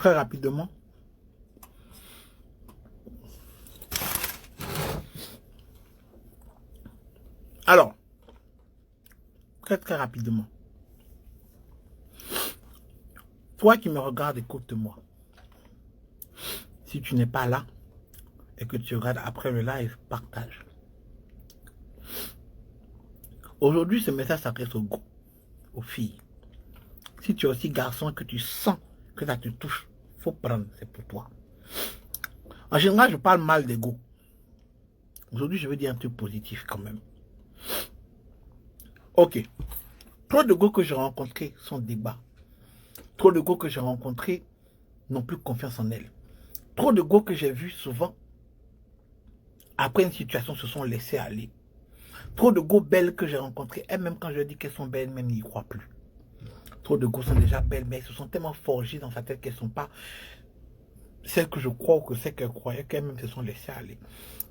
très rapidement. Alors, très rapidement. Toi qui me regardes, écoute-moi. Si tu n'es pas là et que tu regardes après le live, partage. Aujourd'hui, ce message s'adresse aux filles. Si tu es aussi garçon et que tu sens que ça te touche, faut prendre, c'est pour toi. En général, je parle mal des go. Aujourd'hui, je veux dire un truc positif quand même. Ok. Trop de go que j'ai rencontrés sont des bas. Trop de go que j'ai rencontrés n'ont plus confiance en elles. Trop de go que j'ai vus souvent, après une situation, se sont laissés aller. Trop de go belles que j'ai rencontrées, elles même quand je dis qu'elles sont belles, même n'y croient plus. Trop de go sont déjà belles, mais elles se sont tellement forgées dans sa tête qu'elles ne sont pas celles que je crois ou que celles qu'elles croyaient, qu'elles-mêmes se sont laissées aller.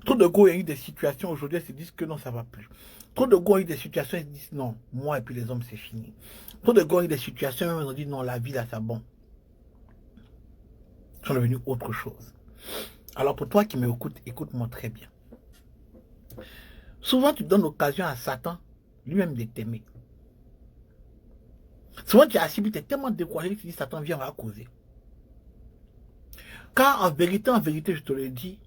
Trop de go, il y a eu des situations, aujourd'hui, elles se disent que non, ça ne va plus. Trop de go, il y a eu des situations, elles se disent non, moi et puis les hommes, c'est fini. Trop de go, il y a eu des situations, elles ont dit non, la vie, là, c'est bon. Ils sont devenus autre chose. Alors pour toi qui m'écoutes, écoute-moi très bien. Souvent, tu donnes l'occasion à Satan, lui-même, de t'aimer. Souvent, tu es assis, tu es tellement découragé que tu dis Satan, viens, on va causer. Car en vérité, je te le dis,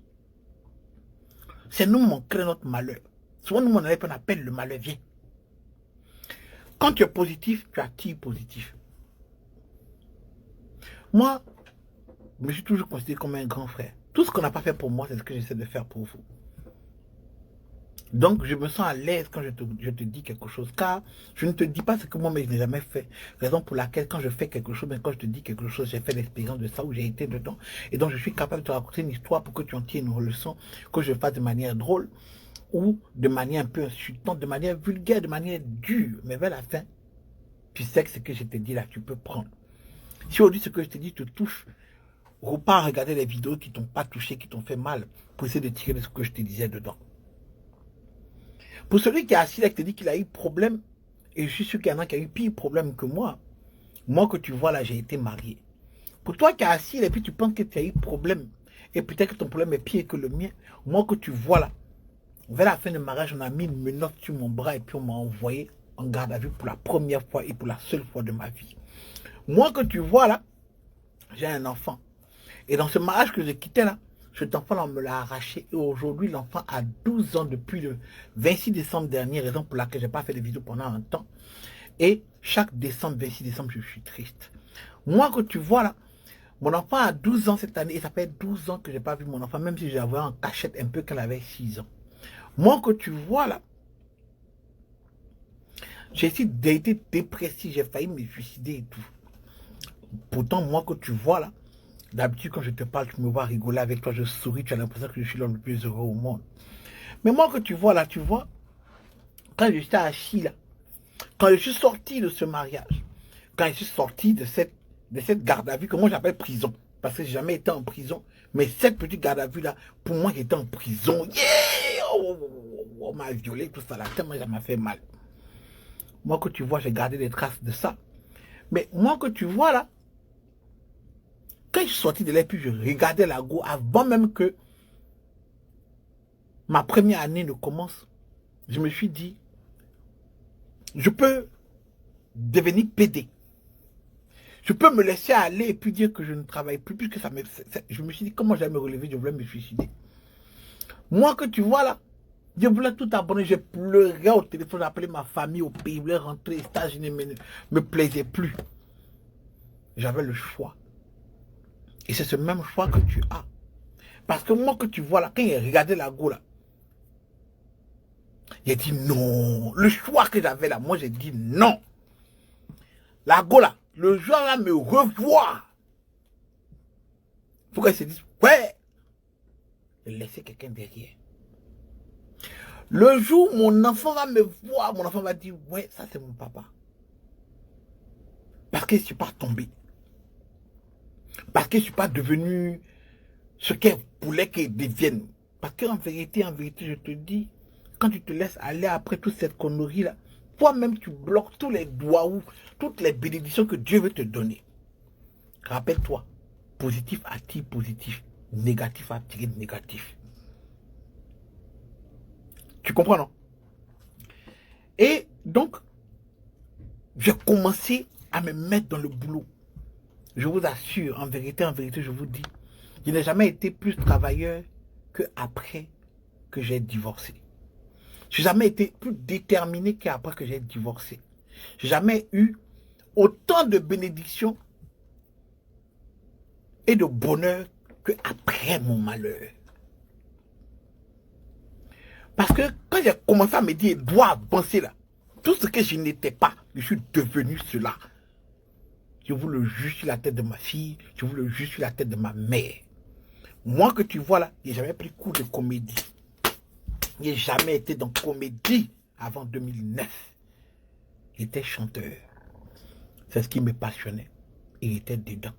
c'est nous qui créons notre malheur. Souvent, nous, on appelle le malheur, viens. Quand tu es positif, tu attires positif. Moi, je me suis toujours considéré comme un grand frère. Tout ce qu'on n'a pas fait pour moi, c'est ce que j'essaie de faire pour vous. Donc, je me sens à l'aise quand je te dis quelque chose, car je ne te dis pas ce que moi-même je n'ai jamais fait. Raison pour laquelle, quand je fais quelque chose, mais quand je te dis quelque chose, j'ai fait l'expérience de ça, où j'ai été dedans. Et donc, je suis capable de te raconter une histoire pour que tu en tires une leçon, que je fasse de manière drôle, ou de manière un peu insultante, de manière vulgaire, de manière dure. Mais vers la fin, tu sais que ce que je te dis là, tu peux prendre. Si aujourd'hui, ce que je te dis te touche, repars regarder les vidéos qui t'ont pas touché, qui t'ont fait mal, pour essayer de tirer de ce que je te disais dedans. Pour celui qui est assis là, qui te dit qu'il a eu problème, et je suis sûr qu'il y en a qui a eu pire problème que moi. Moi que tu vois là, j'ai été marié. Pour toi qui es assis là, et puis tu penses que tu as eu problème, et peut-être que ton problème est pire que le mien, moi que tu vois là, vers la fin du mariage, on a mis une menotte sur mon bras et puis on m'a envoyé en garde à vue pour la première fois et pour la seule fois de ma vie. Moi que tu vois là, j'ai un enfant. Et dans ce mariage que j'ai quitté là, cet enfant-là, on me l'a arraché. Et aujourd'hui, l'enfant a 12 ans depuis le 26 décembre dernier, raison pour laquelle je n'ai pas fait de vidéo pendant un temps. Et chaque décembre, 26 décembre, je suis triste. Moi que tu vois là, mon enfant a 12 ans cette année. Et ça fait 12 ans que je n'ai pas vu mon enfant, même si j'avais en cachette un peu quand elle avait 6 ans. Moi que tu vois là, j'ai été dépressif, j'ai failli me suicider et tout. Pourtant, moi que tu vois là, d'habitude, quand je te parle, tu me vois rigoler avec toi, je souris, tu as l'impression que je suis l'homme le plus heureux au monde. Mais moi que tu vois là, tu vois, quand je suis assis là, quand je suis sorti de ce mariage, quand je suis sorti de cette garde à vue, que moi j'appelle prison, parce que j'ai jamais été en prison, mais cette petite garde à vue là, pour moi j'étais en prison, yeah, on m'a violé, tout ça là, tellement ça m'a fait mal. Moi que tu vois, j'ai gardé des traces de ça. Mais moi que tu vois là, quand je suis sorti de là, puis je regardais la go avant même que ma première année ne commence, je me suis dit, je peux devenir PD. Je peux me laisser aller et puis dire que je ne travaille plus, puisque ça me... Je me suis dit, comment j'allais me relever, je voulais me suicider. Moi que tu vois là, je voulais tout abandonner, je pleurais au téléphone, j'appelais ma famille au pays, je voulais rentrer, les États-Unis ne me plaisaient plus. J'avais le choix. Et c'est ce même choix que tu as. Parce que moi que tu vois là, quand il regardait la go là, j'ai dit non. Le choix que j'avais là, moi j'ai dit non. La go là, le jour là me revoit. Faut qu'elle se dise, ouais, je laissais quelqu'un derrière. Le jour où mon enfant va me voir, mon enfant va dire, ouais, ça c'est mon papa. Parce que je ne suis pas tombé. Parce que je ne suis pas devenu ce qu'elle voulait qu'elle devienne. Parce qu'en vérité, je te dis, quand tu te laisses aller après toute cette connerie-là, toi-même, tu bloques tous les doigts ou toutes les bénédictions que Dieu veut te donner. Rappelle-toi, Positif attire positif. Négatif attire négatif. Tu comprends, non? Et donc, j'ai commencé à me mettre dans le boulot. Je vous assure, en vérité, je vous dis, je n'ai jamais été plus travailleur que après que j'ai divorcé. Je n'ai jamais été plus déterminé qu'après que j'ai divorcé. Je n'ai jamais eu autant de bénédictions et de bonheur qu'après mon malheur. Parce que quand j'ai commencé à me dire, dois avancer là, tout ce que je n'étais pas, je suis devenu cela. Je vous le jure sur la tête de ma fille, je vous le jure sur la tête de ma mère. Moi que tu vois là, je n'ai jamais pris cours de comédie. Je n'ai jamais été dans comédie avant 2009. J'étais chanteur. C'est ce qui me passionnait. Il était dedans.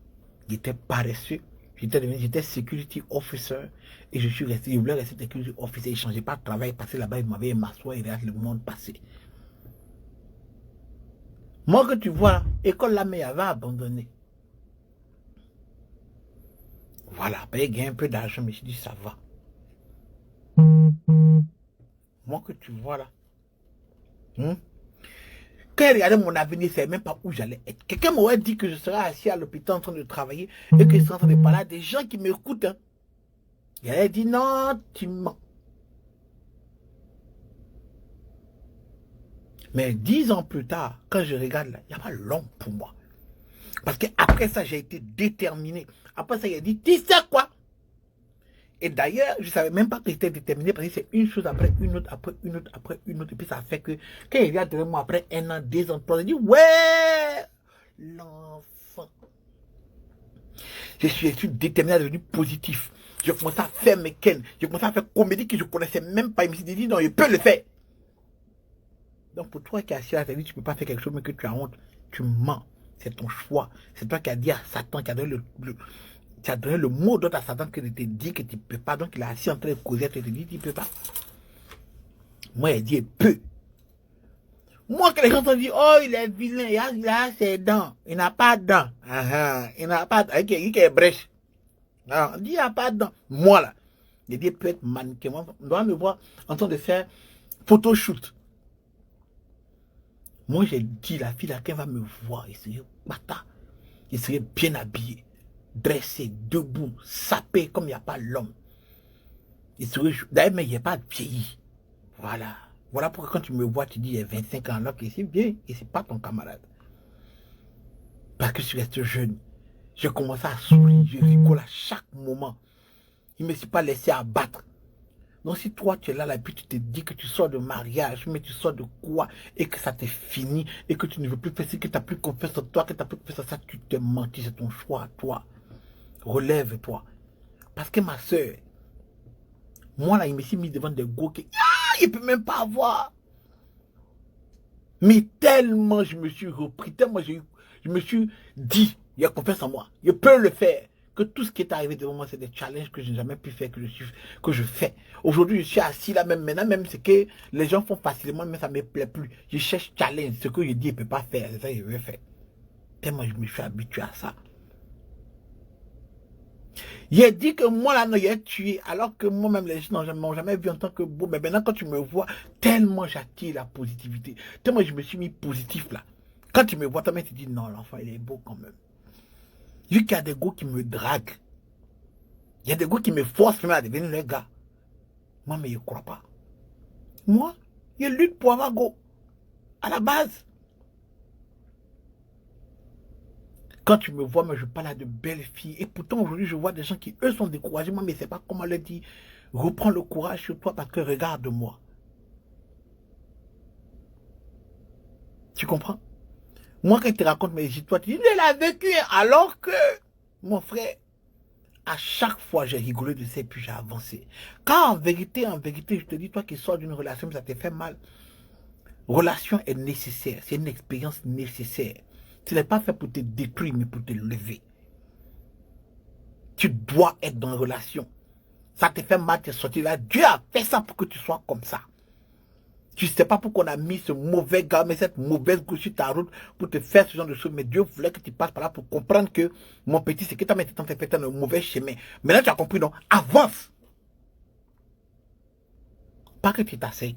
J'étais paresseux. J'étais security officer et je voulais rester security officer. Je ne changeais pas de travail, passer là-bas, il m'avait m'asseoir et regarde le monde passer. Moi que tu vois, école là, mais avait abandonné. Voilà, après il gagne un peu d'argent, mais je dis ça va. Moi que tu vois là. Quand il regardait mon avenir, c'est même pas où j'allais être. Quelqu'un m'aurait dit que je serais assis à l'hôpital en train de travailler et que je serais en train de parler à des gens qui m'écoutent. Hein. Il allait dire non, tu mens. Mais 10 ans plus tard, quand je regarde là, il n'y a pas l'homme pour moi. Parce qu'après ça, j'ai été déterminé. Après ça, il a dit, tu sais quoi? Et d'ailleurs, je ne savais même pas que j'étais déterminé parce que c'est une chose après une autre, après une autre, après une autre. Et puis ça fait que quand il vient devant moi après 1 an, 2 ans, 3 ans, il dit, ouais, l'enfant. Je suis déterminé à devenir positif. Je commençais à faire mes ken. Je commençais à faire comédie que je ne connaissais même pas. Il me suis dit, non, je peux le faire. Donc pour toi qui es assis à la télé, tu ne peux pas faire quelque chose mais que tu as honte, tu mens. C'est ton choix. C'est toi qui as dit à Satan, qui a donné le mot d'autre à Satan que de te dire que tu ne peux pas. Donc il est assis en train de causer, tu te dis, tu ne peux pas. Moi, il dit, il peut. Moi, que les gens ont dit, oh, il est vilain, il a ses dents. Il n'a pas de dents. Il n'a pas de dents. Il est brèche. On dit, il n'a pas de dents. Moi, là, il dit, il peut être mannequin. Moi, on doit me voir en train de faire photoshoot. Moi, j'ai dit, la fille là, qu'elle va me voir, il serait bata. Il serait bien habillé, dressé, debout, sapé, comme il n'y a pas l'homme. Il serait, d'ailleurs, mais il n'y a pas vieilli. Voilà. Voilà pourquoi quand tu me vois, tu dis, il y a 25 ans, alors que c'est bien, et c'est pas ton camarade. Parce que je reste jeune. Je commence à sourire, je rigole à chaque moment. Il ne me suis pas laissé abattre. Donc si toi tu es là, et puis tu te dis que tu sors de mariage, mais tu sors de quoi, et que ça t'est fini, et que tu ne veux plus faire ce que tu n'as plus confiance en toi, que tu n'as plus confiance en ça, tu te mentis, c'est ton choix à toi. Relève-toi. Parce que ma soeur, moi là, il me s'est mis devant des gros qui, il ne peut même pas avoir. Mais tellement je me suis repris, tellement je me suis dit, il y a confiance en moi, je peux le faire. Que tout ce qui est arrivé devant moi, c'est des challenges que je n'ai jamais pu faire, que je fais. Aujourd'hui, je suis assis là, même maintenant, même ce que les gens font facilement, mais ça ne me plaît plus. Je cherche challenge, ce que je dis, je ne peux pas faire, c'est ça que je veux faire. Tellement je me suis habitué à ça. Il dit que moi, là, non, il est tué, alors que moi-même, les gens n'ont jamais vu en tant que beau. Mais maintenant, quand tu me vois, tellement j'attire la positivité, tellement je me suis mis positif là. Quand tu me vois, toi-même, tu dis, non, l'enfant, il est beau quand même. Vu qu'il y a des gars qui me draguent, il y a des gars qui me forcent même à devenir le gars. Moi, mais je ne crois pas. Moi, je lutte pour avoir go. À la base. Quand tu me vois, moi, je parle à de belles filles. Et pourtant, aujourd'hui, je vois des gens qui, eux, sont découragés. Moi, mais c'est pas comment leur dire. Reprends le courage sur toi parce que regarde-moi. Tu comprends? Moi, quand je te raconte mes histoires, tu dis, elle a vécu. Alors que, mon frère, à chaque fois, j'ai rigolé de ça et puis j'ai avancé. Car en vérité, je te dis, toi qui sors d'une relation, ça te fait mal. Relation est nécessaire. C'est une expérience nécessaire. Ce n'est pas fait pour te détruire, mais pour te lever. Tu dois être dans une relation. Ça te fait mal, tu es sorti là. Dieu a fait ça pour que tu sois comme ça. Tu ne sais pas pourquoi on a mis ce mauvais gars, mais cette mauvaise gauche sur ta route pour te faire ce genre de choses. Mais Dieu voulait que tu passes par là pour comprendre que, mon petit, c'est que tu as mis fait dans le mauvais chemin. Maintenant, tu as compris, non? Avance. Pas que tu t'asseyes.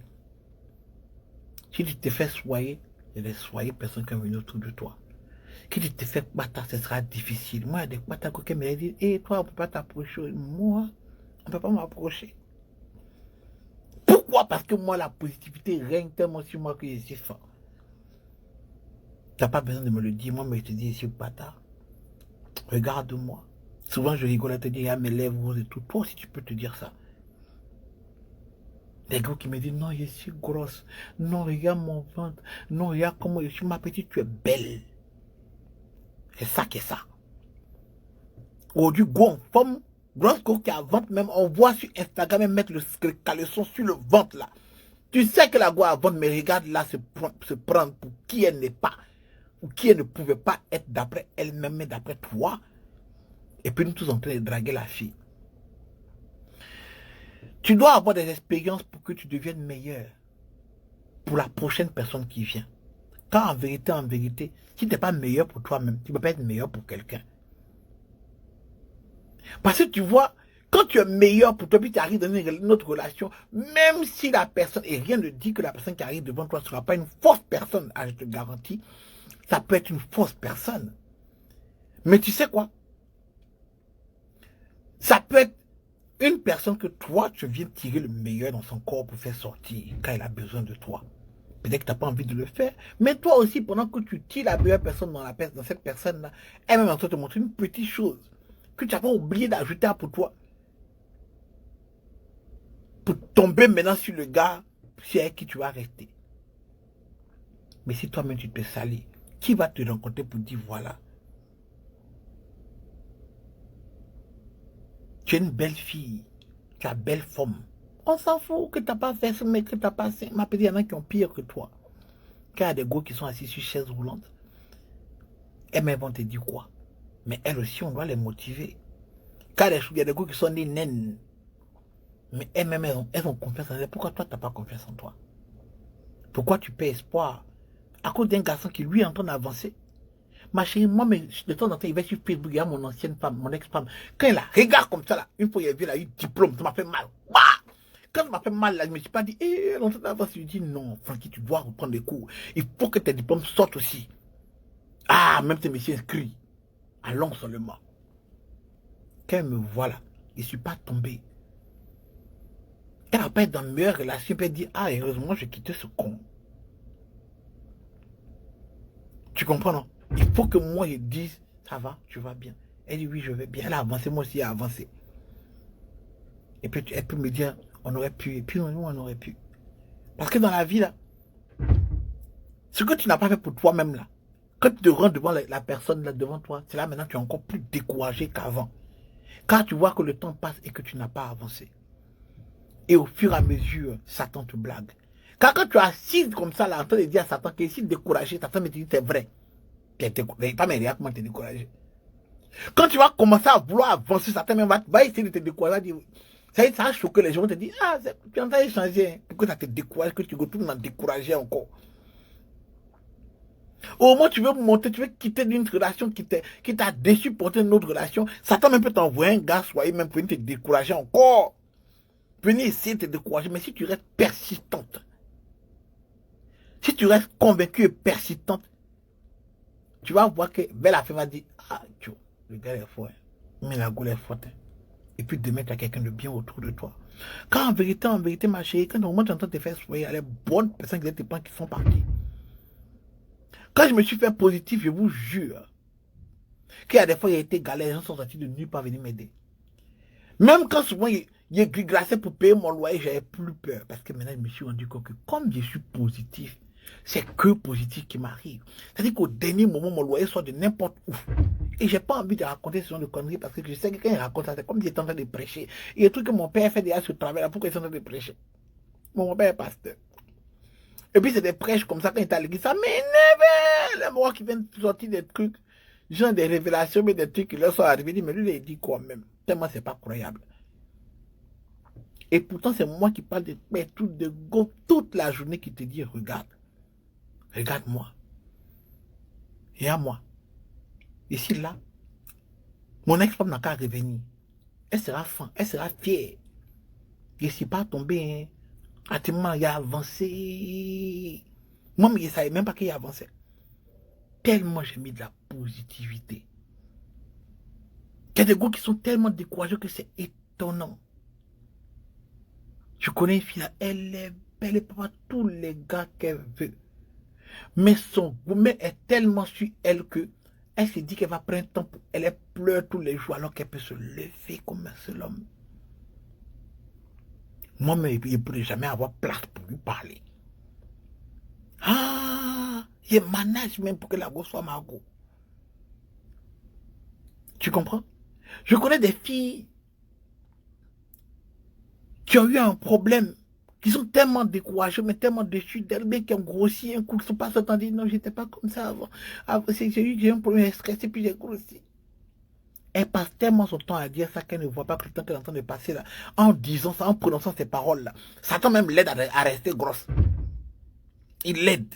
Si tu te fais soyer, il y a des soyers personnes qui vont venir autour de toi. Si tu te fais battre, ce sera difficile. Moi, il y a des battants qui me disent, hé, toi, on ne peut pas t'approcher. Moi, on ne peut pas m'approcher. Pourquoi? Parce que moi, la positivité règne tellement sur moi que je suis fort. Tu n'as pas besoin de me le dire, moi, mais je te dis ici, bâtard. Regarde-moi. Souvent, je rigole à te dire, ah, mes lèvres roses et tout. Toi aussi, tu peux te dire ça. Des gars qui me disent, non, je suis grosse. Non, regarde mon ventre. Non, regarde comment je suis, ma petite, tu es belle. C'est ça qui est ça. Aujourd'hui, go en forme, grosse go qui a ventre, même, on voit sur Instagram, même mettre le caleçon sur le ventre, là. Tu sais que la go a ventre, mais regarde là, se prendre pour qui elle n'est pas. Ou qui elle ne pouvait pas être d'après elle-même, mais d'après toi. Et puis nous tous en train de draguer la fille. Tu dois avoir des expériences pour que tu deviennes meilleur. Pour la prochaine personne qui vient. Car en vérité, si tu n'es pas meilleur pour toi-même, tu ne peux pas être meilleur pour quelqu'un. Parce que tu vois, quand tu es meilleur pour toi, puis tu arrives dans une autre relation, même si la personne, et rien ne dit que la personne qui arrive devant toi ne sera pas une fausse personne, je te garantis, ça peut être une fausse personne. Mais tu sais quoi? Ça peut être une personne que toi, tu viens tirer le meilleur dans son corps pour faire sortir quand il a besoin de toi. Peut-être que tu n'as pas envie de le faire. Mais toi aussi, pendant que tu tires la meilleure personne dans cette personne-là, elle-même en train de te montrer une petite chose que tu n'as pas oublié d'ajouter pour toi. Pour tomber maintenant sur le gars, c'est avec qui tu vas rester. Mais si toi-même tu te salis, qui va te rencontrer pour dire voilà? Tu es une belle fille, tu as belle forme. On s'en fout que tu n'as pas fait ce mec, que tu n'as pas fait. Ma petite, il y en a qui ont pire que toi. Quand il y a des gars qui sont assis sur chaise roulante, elles vont te dire quoi? Mais elles aussi, on doit les motiver. Quand il y a des gars qui sont des naines, mais elles-mêmes, elles ont confiance en elles. Pourquoi toi, tu n'as pas confiance en toi? Pourquoi tu perds espoir? À cause d'un garçon qui, lui, est en train d'avancer. Ma chérie, moi, mais de temps en temps, il va sur Facebook, il y a mon ancienne femme, mon ex-femme. Quand il la regarde comme ça, là, une fois, il a vu, elle a eu diplôme, ça m'a fait mal. Bah! Quand ça m'a fait mal, là, je ne me suis pas dit, elle est en train d'avancer. Je lui dis, non, Francky, tu dois reprendre les cours. Il faut que tes diplômes sortent aussi. Ah, même tes messieurs inscrits. Allons seulement. Quand elle me voit là, je ne suis pas tombé. Elle va pas être dans une meilleure relation, puis elle dit, ah, heureusement, j'ai quitté ce con. Tu comprends, non? Il faut que moi, je dise, ça va, tu vas bien. Elle dit, oui, je vais bien. Elle a avancé, moi aussi, j'ai avancé. Et puis, elle peut me dire, on aurait pu, et puis, on aurait pu. Parce que dans la vie, là, ce que tu n'as pas fait pour toi-même, là, quand tu te rends devant la personne, là, devant toi, c'est là, maintenant, tu es encore plus découragé qu'avant. Car tu vois que le temps passe et que tu n'as pas avancé. Et au fur et à mesure, Satan te blague. Car quand tu es assis comme ça, là, en train de dire à Satan qu'il est si découragé, Satan me dit, c'est vrai. Pas mais regarde comment tu es découragé. Quand tu vas commencer à vouloir avancer, Satan même va essayer de te décourager. Ça a choqué les gens, vont te dire, ah, tu es en train de changer. Pourquoi ça te décourage, que tu retournes en décourager encore? Au moins, tu veux monter, tu veux quitter d'une relation qui t'a déçu pour une autre relation. Satan même peut t'envoyer un gars, soyez même pour te décourager encore. Venez essayer de te décourager, mais si tu restes persistante, si tu restes convaincu et persistante, tu vas voir que vers la fin va dire, ah, tu vois, le gars est fort, mais la goule est forte. Et puis demain, tu as quelqu'un de bien autour de toi. Quand en vérité, ma chérie, quand au moment tu es en train de te faire soigner, il y a les bonnes personnes qui sont parties. Quand je me suis fait positif, je vous jure, qu'il y a des fois, il a été galère, les gens sont sortis de nulle part venir m'aider. Même quand souvent, il est glacé pour payer mon loyer, j'avais plus peur. Parce que maintenant, je me suis rendu compte que comme je suis positif, c'est que positif qui m'arrive. C'est-à-dire qu'au dernier moment, mon loyer sort de n'importe où. Et j'ai pas envie de raconter ce genre de conneries parce que je sais que quand il raconte ça, c'est comme s'il était en train de prêcher. Et le truc que mon père fait déjà ce travail-là, pourquoi il est en train de prêcher? Mon père est pasteur. Et puis c'est des prêches comme ça quand il est à l'église, ça m'énerve. Les morts qui viennent sortir des trucs, genre des révélations, mais des trucs qui leur sont arrivés, mais lui, il dit quoi même? Tellement c'est pas croyable. Et pourtant, c'est moi qui parle de tout de go toute la journée qui te dit, regarde. Regarde-moi. Et à moi. Ici, là, mon ex-femme n'a qu'à revenir. Elle sera fan, elle sera fière. Je ne suis pas tombé. Hein. Actuellement, il a avancé. Moi, je ne savais même pas qu'il a avancé. Tellement j'ai mis de la positivité. Il y a des gars qui sont tellement découragés que c'est étonnant. Je connais une fille là, elle est belle, elle pas tous les gars qu'elle veut. Mais son gourmet est tellement sur elle que elle se dit qu'elle va prendre un temps pour elle. Elle pleure tous les jours alors qu'elle peut se lever comme un seul homme. Moi, mais il ne pourrait jamais avoir place pour lui parler. Ah, il manage même pour que la go soit Margot. Tu comprends? Je connais des filles qui ont eu un problème, qui sont tellement découragées, mais tellement déçues d'elles, mais qui ont grossi un coup, qui ne sont pas s'entendus. Non, j'étais pas comme ça avant. J'ai un problème stressé, puis j'ai grossi. Elle passe tellement son temps à dire ça qu'elle ne voit pas que le temps qu'elle est en train de passer là, en disant ça, en prononçant ces paroles là. Satan même l'aide à rester grosse. Il l'aide.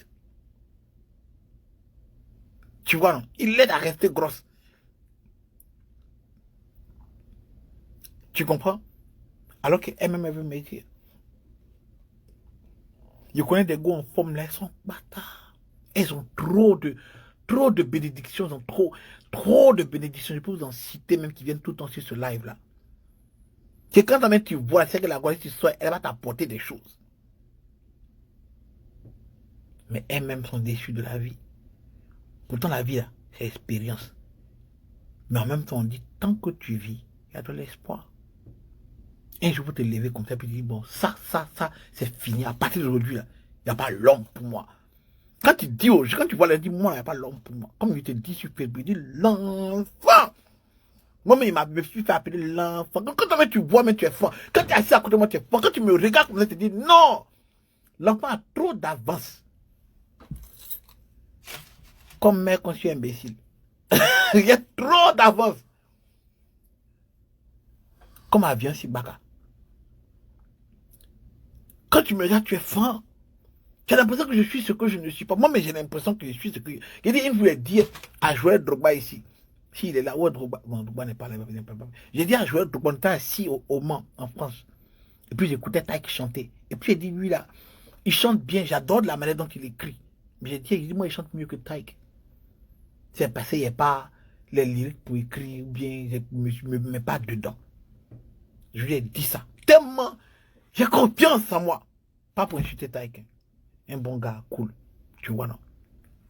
Tu vois, non? Il l'aide à rester grosse. Tu comprends? Alors qu'elle-même, elle veut me dire. Je connais des gars en forme là, ils sont bâtards. Elles ont trop de bénédictions, ils ont trop de bénédictions. Je peux vous en citer même qui viennent tout le temps sur ce live là. C'est quand même tu vois, c'est que la gloire, tu sois, elle va t'apporter des choses. Mais elles-mêmes sont déçues de la vie. Pourtant, la vie là, c'est expérience. Mais en même temps, on dit, tant que tu vis, il y a de l'espoir. Un jour, vous te lever comme ça, puis tu dis, bon, ça, c'est fini. À partir d'aujourd'hui, il n'y a pas l'homme pour moi. Quand tu dis aux gens, quand tu vois, dis, moi, il n'y a pas l'homme pour moi. Comme je te dis sur Facebook, il dit, l'enfant. Moi, il m'a fait appeler l'enfant. Quand tu vois, mais tu es fort. Quand tu es assis à côté de moi, tu es fort. Quand tu me regardes comme ça, tu te dis, non. L'enfant a trop d'avance. Comme mère, quand je suis imbécile. Il y a trop d'avance. Comme avion, si baka. Quand tu me regardes, tu es fort. Tu as l'impression que je suis ce que je ne suis pas. Moi, mais j'ai l'impression que je suis ce que... Il dit, il voulait dire à Joël Drogba ici. S'il est là, ouais, Drogba. Bon, Drogba n'est pas là. J'ai dit à Joël Drogba, on était assis au Mans, en France. Et puis j'écoutais Taïk chanter. Et puis j'ai dit, lui là, il chante bien. J'adore la manière dont il écrit. Mais j'ai dit, moi, il chante mieux que Taïk. C'est parce qu'il n'y a pas les lyriques pour écrire ou bien, je ne me mets pas dedans. Je lui ai dit ça. Tellement, j'ai confiance en moi. Pas pour insulter Taïk. Un bon gars, cool. Tu vois, non?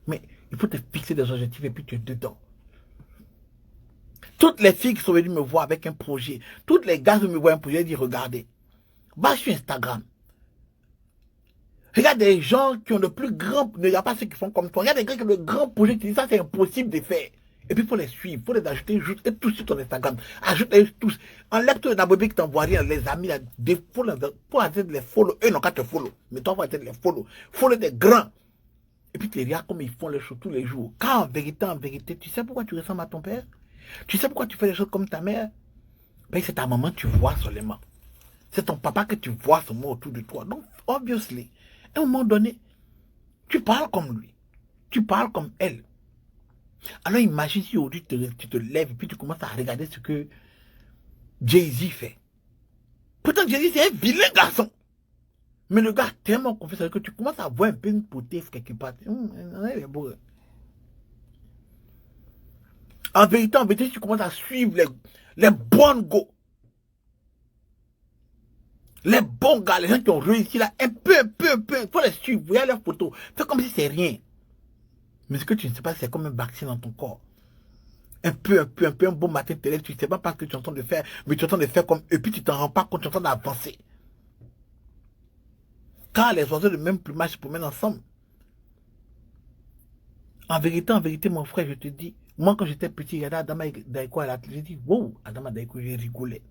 Mais il faut te fixer des objectifs et puis tu es dedans. Toutes les filles qui sont venues me voir avec un projet, toutes les gars qui me voient un projet, ils disent, regardez, va sur Instagram. Regarde des gens qui ont le plus grand, il n'y a pas ceux qui font comme toi. Regarde des gars qui ont le grand projet, qui disent ça c'est impossible de faire. Et puis il faut les suivre, il faut les ajouter juste tous sur ton Instagram. Ajoute-les tous. Enlève tous les abonnés qui t'envoient rien, les amis, pour arrêter de les follow. Eux n'ont qu'à te follow. Mais toi, faut arrêter de les follow. Follow des grands. Et puis tu les regardes comme ils font les choses tous les jours. Car en vérité, tu sais pourquoi tu ressembles à ton père? Tu sais pourquoi tu fais les choses comme ta mère? Ben, c'est ta maman que tu vois seulement. C'est ton papa que tu vois seulement autour de toi. Donc, obviously, à un moment donné, tu parles comme lui. Tu parles comme elle. Alors imagine si aujourd'hui tu te lèves et puis tu commences à regarder ce que Jay-Z fait. Pourtant Jay-Z c'est un vilain garçon. Mais le gars tellement confiant que tu commences à voir un peu une potée quelque part. En vérité, tu commences à suivre les bons go. Les bons gars, les gens qui ont réussi là, un peu. Il faut les suivre, vous voyez leurs photos. Fais comme si c'est rien. Mais ce que tu ne sais pas, c'est comme un vaccin dans ton corps. Un peu, un bon matin, tu ne sais pas ce que tu es en train de faire, mais tu es en train de faire comme eux, puis tu t'en rends pas compte, tu es en train d'avancer. Car les oiseaux de même plumage se promènent ensemble. En vérité, mon frère, je te dis, moi quand j'étais petit, il y avait Adama Daiko à la télé, j'ai dit, wow, Adama Daiko, j'ai rigolé.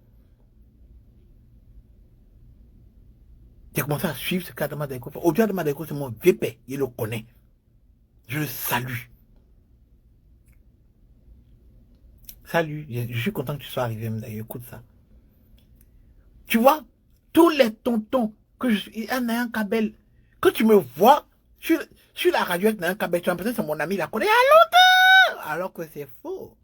J'ai commencé à suivre ce qu'Adama Daiko fait. Aujourd'hui, Adama Daiko, c'est mon VP, il le connaît. Je le salue. Salut, je suis content que tu sois arrivé, écoute ça. Tu vois, Tous les tontons que je suis, un Nayan Kabel, quand tu me vois sur la radio avec Nayan Kabel, tu as l'impression que c'est mon ami, il la connaît à longtemps, alors que c'est faux.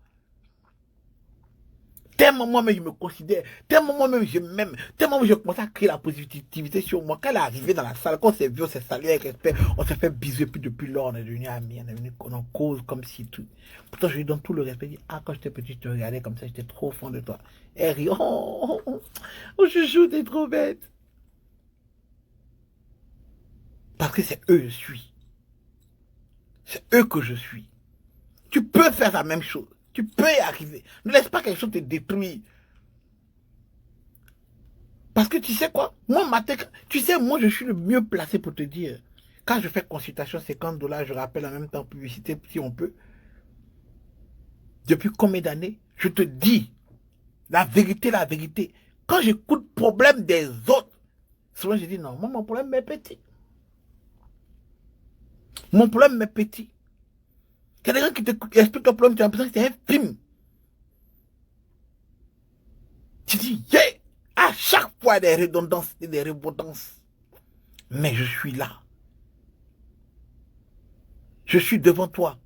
Tellement moi-même je me considère, tellement moi-même je m'aime, tellement je commence à créer la positivité sur moi. Quand elle est arrivée dans la salle, quand on s'est vu, on s'est salué avec respect, on s'est fait bisous, et puis depuis lors, on est devenus amis, on est devenu en cause comme si tout. Pourtant, je lui donne tout le respect. Je dis, ah, quand j'étais petit, je te regardais comme ça, j'étais trop au fond de toi. Elle rit, oh, chouchou, t'es trop bête. Parce que c'est eux, je suis. C'est eux que je suis. Tu peux faire la même chose. Tu peux y arriver. Ne laisse pas quelque chose te détruire. Parce que tu sais quoi? Moi, tu sais, moi, je suis le mieux placé pour te dire. Quand je fais consultation, $50, je rappelle en même temps publicité, si on peut. Depuis combien d'années? Je te dis la vérité, la vérité. Quand j'écoute le problème des autres, souvent je dis non, moi, mon problème est petit. Mon problème est petit. Il y a des gens qui t'expliquent ton problème, tu as l'impression que c'est un film. Tu dis, yeah! À chaque fois, des redondances et des redondances. Mais je suis là. Je suis devant toi.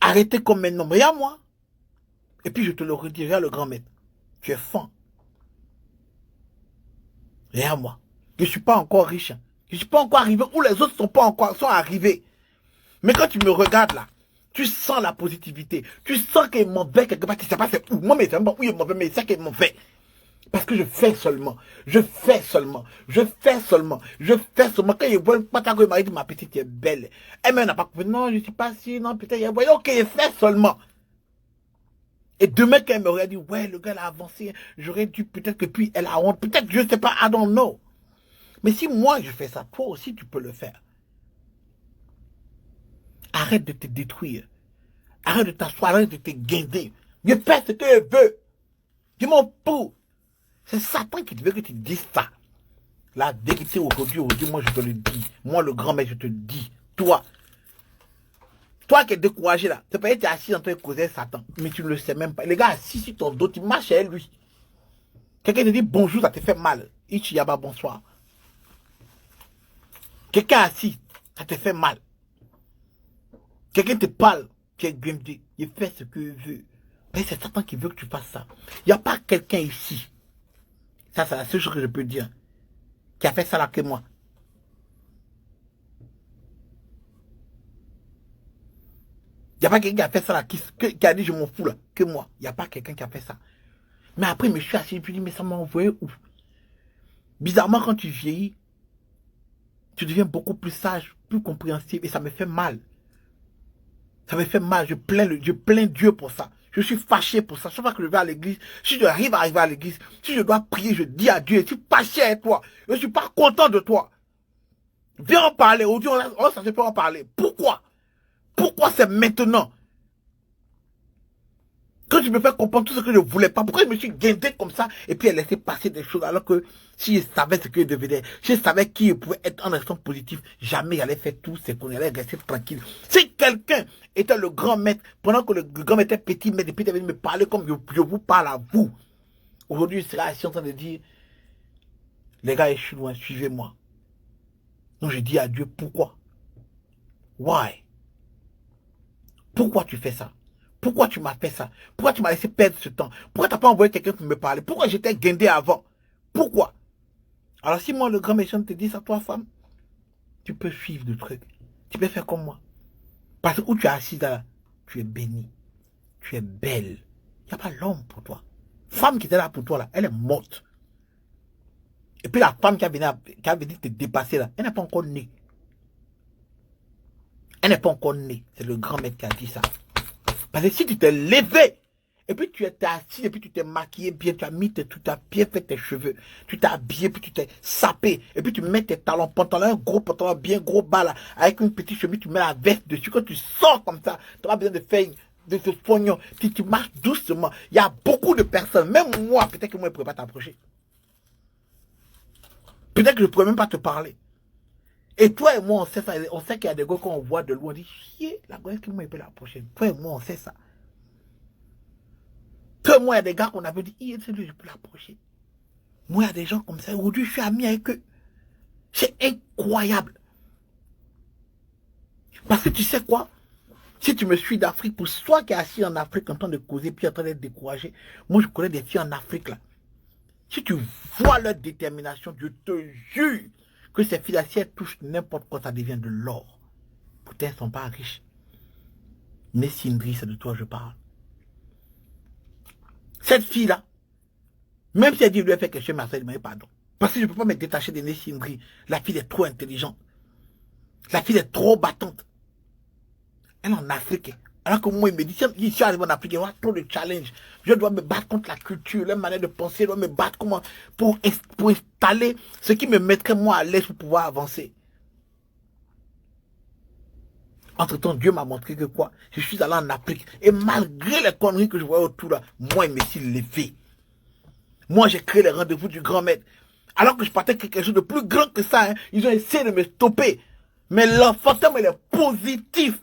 Arrêtez comme maintenant. Regarde moi. Et puis je te le redis, regarde le grand maître. Tu es fin. Regarde moi. Je ne suis pas encore riche. Je ne suis pas encore arrivé où les autres sont arrivés. Mais quand tu me regardes là, tu sens la positivité. Tu sens qu'il est mauvais quelque part. Tu ne sais pas c'est où. Moi, mais c'est pas où il est mauvais, mais c'est qu'il est mauvais. Parce que je fais seulement. Je fais seulement. Je fais seulement. Je fais seulement. Quand il voit pas quand il m'a dit ma petite, tu es belle. Elle n'a pas compris. Non, je ne suis pas si. Non, peut-être. Il voit, ok, il fait seulement. Et demain, quand elle m'aurait dit, ouais, le gars a avancé, j'aurais dû peut-être que puis elle a honte. Peut-être, je ne sais pas, I don't know. Mais si moi je fais ça, toi aussi tu peux le faire. Arrête de te détruire. Arrête de t'asseoir, arrête de te guider. Je fais ce que je veux. Je m'en fous. C'est Satan qui veut que tu dises ça. La vérité aujourd'hui, moi je te le dis. Moi le grand mec, je te dis. Toi qui es découragé là, c'est pas que tu es assis en train de causer Satan. Mais tu ne le sais même pas. Les gars assis sur ton dos, tu marches chez lui. Quelqu'un te dit bonjour, ça te fait mal. Ichiyaba, bonsoir. Quelqu'un assis, ça te fait mal. Quelqu'un te parle, tu es grindé. Il fait ce que veut. Mais c'est Satan qui veut que tu fasses ça. Il n'y a pas quelqu'un ici. Ça, c'est la seule chose que je peux dire. Qui a fait ça là que moi. Il n'y a pas quelqu'un qui a fait ça là, qui a dit je m'en fous là, que moi. Il n'y a pas quelqu'un qui a fait ça. Mais après, je me suis assis et puis dit, mais ça m'a envoyé où? Bizarrement, quand tu vieillis, tu deviens beaucoup plus sage, plus compréhensible et ça me fait mal. Ça me fait mal, je plains Dieu pour ça. Je suis fâché pour ça. Chaque fois que je vais à l'église, si je arrive à arriver à l'église, si je dois prier, je dis à Dieu, je suis fâché avec toi. Je ne suis pas content de toi. Viens en parler. Aujourd'hui, on ne peut en parler. Pourquoi? Pourquoi c'est maintenant? Quand je me fais comprendre tout ce que je ne voulais pas, pourquoi je me suis guindé comme ça et puis elle laissait passer des choses alors que si je savais ce que je devenais, si je savais qui pouvait être en instant positif, jamais j'allais faire tout ce qu'on allait rester tranquille. Si quelqu'un était le grand maître, pendant que le grand maître était petit, mais depuis il avait me parler comme je vous parle à vous, aujourd'hui il sera assis en train de dire, les gars, je suis loin, suivez-moi. Donc je dis à Dieu, pourquoi? Why? Pourquoi tu fais ça? Pourquoi tu m'as fait ça? Pourquoi tu m'as laissé perdre ce temps? Pourquoi tu n'as pas envoyé quelqu'un pour me parler? Pourquoi j'étais guindé avant? Pourquoi? Alors si moi, le grand méchant te dit ça, toi, femme, tu peux suivre le truc. Tu peux faire comme moi. Parce que où tu es assise là, tu es bénie. Tu es belle. Il n'y a pas l'homme pour toi. Femme qui était là pour toi, là, elle est morte. Et puis la femme qui a venu te dépasser là, elle n'est pas encore née. Elle n'est pas encore née. C'est le grand maître qui a dit ça. Parce que si tu t'es levé, et puis tu étais assis, et puis tu t'es maquillé bien, tu as mis tu as bien fait tes cheveux, tu t'es habillé, puis tu t'es sapé, et puis tu mets tes talons, pantalon, un gros pantalon bien gros bas là, avec une petite chemise, tu mets la veste dessus. Quand tu sors comme ça, tu n'as pas besoin de faire de ce pognon. Tu marches doucement. Il y a beaucoup de personnes, même moi, peut-être que moi je ne pourrais pas t'approcher. Peut-être que je ne pourrais même pas te parler. Et toi et moi, on sait ça. On sait qu'il y a des gars qu'on voit de loin, on dit, chier, la gosse que moi, il peut l'approcher. Toi et moi, on sait ça. Que moi, il y a des gars qu'on avait dit, c'est lui, je peux l'approcher. Moi, il y a des gens comme ça. Aujourd'hui, je suis ami avec eux. C'est incroyable. Parce que tu sais quoi? Si tu me suis d'Afrique, pour toi qui es assis en Afrique en train de causer, puis en train d'être découragé, moi, je connais des filles en Afrique, là. Si tu vois leur détermination, je te jure que ces filles-là, si elles touchent n'importe quoi, ça devient de l'or. Pourtant, elles ne sont pas riches. Mais Sindri, c'est de toi que je parle. Cette fille-là, même si elle dit lui a fait quelque chose, mais elle m'a dit pardon. Parce que je ne peux pas me détacher de Sindri. La fille est trop intelligente. La fille est trop battante. Elle est en Afrique. Alors que moi, il me dit, si je suis arrivé en Afrique, il y aura trop de challenges. Je dois me battre contre la culture, la manière de penser, je dois me battre pour installer ce qui me mettrait moi à l'aise pour pouvoir avancer. Entre-temps, Dieu m'a montré que quoi? Je suis allé en Afrique. Et malgré les conneries que je voyais autour là, moi, il me suis levé. Moi, j'ai créé les rendez-vous du grand maître. Alors que je partais quelque chose de plus grand que ça, hein, ils ont essayé de me stopper. Mais l'enfantement, il est positif.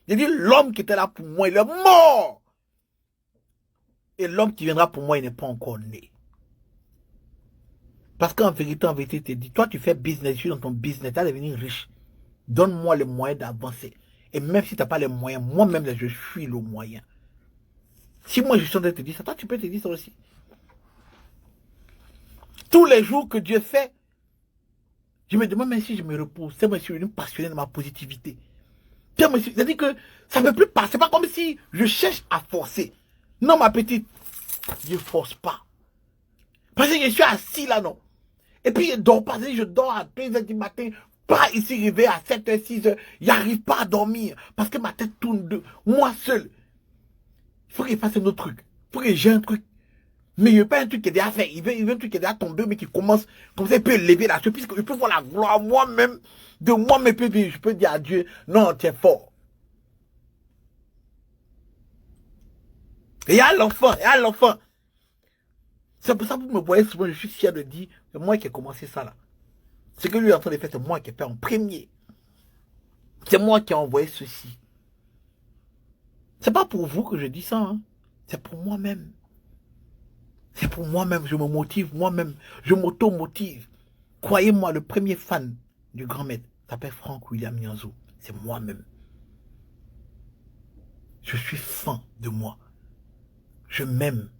J'ai dit, l'homme qui était là pour moi, il est mort. Et l'homme qui viendra pour moi, il n'est pas encore né. Parce qu'en vérité, il te dit, toi, tu fais business, je suis dans ton business, tu vas devenir riche. Donne-moi les moyens d'avancer. Et même si tu n'as pas les moyens, moi-même, je suis le moyen. Si moi, je suis en train de te dire ça, toi, tu peux te dire ça aussi. Tous les jours que Dieu fait, je me demande même si je me repose. C'est moi, je suis devenu passionné de ma positivité. C'est-à-dire que ça ne veut plus passer. C'est pas comme si je cherche à forcer. Non, ma petite, je ne force pas. Parce que je suis assis là, non. Et puis, je dors à 2h du matin. Pas ici, réveillé à 7h, 6h. Il n'arrive pas à dormir. Parce que ma tête tourne de moi seul. Il faut qu'il fasse un autre truc. Il faut que j'ai un truc. Mais il veut pas un truc qui est déjà fait. Il veut un truc qui est déjà tombé, mais qui commence. Comme ça, il peut lever la chose. Puisque je peux voir la gloire moi-même. De moi-même, je peux dire à Dieu, non, tu es fort. Et il y a l'enfant. C'est pour ça que vous me voyez souvent, je suis fier de dire, c'est moi qui ai commencé ça là. Ce que lui est en train de faire, c'est moi qui ai fait en premier. C'est moi qui ai envoyé ceci. C'est pas pour vous que je dis ça, hein. C'est pour moi-même. C'est pour moi-même, je me motive moi-même. Je m'auto-motive. Croyez-moi, le premier fan du grand maître s'appelle Franck William Nyanzo. C'est moi-même. Je suis fan de moi. Je m'aime.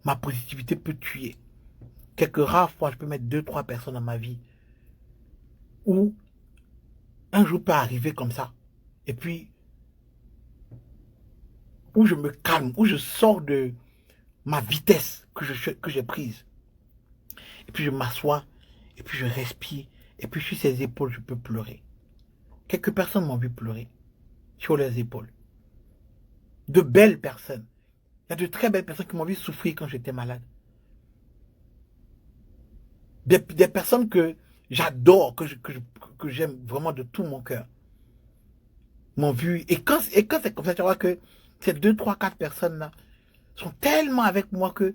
Ma positivité peut tuer. Quelques rares fois, je peux mettre 2-3 personnes dans ma vie où un jour peut arriver comme ça. Et puis, où je me calme, où je sors de ma vitesse que j'ai prise. Et puis je m'assois, et puis je respire, et puis sur ses épaules, je peux pleurer. Quelques personnes m'ont vu pleurer sur les épaules. De belles personnes. Il y a de très belles personnes qui m'ont vu souffrir quand j'étais malade. Des personnes que j'adore, que j'aime vraiment de tout mon cœur, m'ont vu. Et quand c'est comme ça, tu vois que ces 2, 3, 4 personnes-là sont tellement avec moi que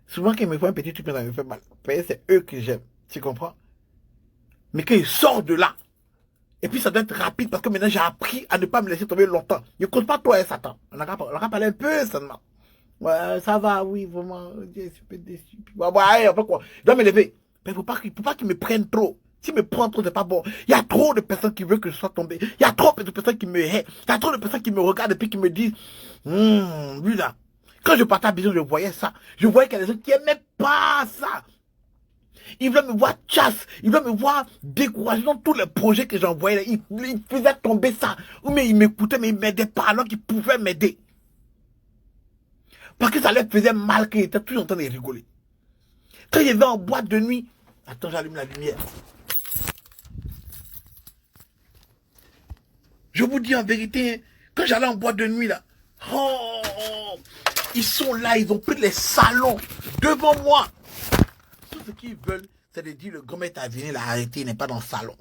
souvent quand ils me font un petit truc, ça me fait mal. C'est eux que j'aime. Tu comprends? Mais quand ils sortent de là, et puis ça doit être rapide parce que maintenant j'ai appris à ne pas me laisser tomber longtemps. Ne compte pas toi et Satan. On a parlé un peu seulement. Ouais, ça va, oui, vraiment. Je suis un peu déçu. Ouais, quoi. Je dois me lever. Mais il ne faut pas qu'ils me prennent trop. S'ils me prennent trop, c'est pas bon. Il y a trop de personnes qui veulent que je sois tombé. Il y a trop de personnes qui me haient. Il y a trop de personnes qui me regardent et puis qui me disent, lui là. Quand je partais à Bison, je voyais ça. Je voyais qu'il y a des gens qui n'aimaient pas ça. Ils veulent me voir chasse. Ils veulent me voir découragé dans tous les projets que j'envoyais. Ils faisaient tomber ça. Ou mais ils m'écoutaient, mais ils ne m'aidaient pas alors qu'ils pouvaient m'aider. Parce que ça leur faisait mal qu'ils étaient toujours en train de rigoler. Quand ils étaient en boîte de nuit, attends, j'allume la lumière. Je vous dis en vérité, quand j'allais en boîte de nuit là, ils sont là, ils ont pris les salons devant moi. Tout ce qu'ils veulent, c'est de dire le grand maître a venu l'arrêter, il n'est pas dans le salon.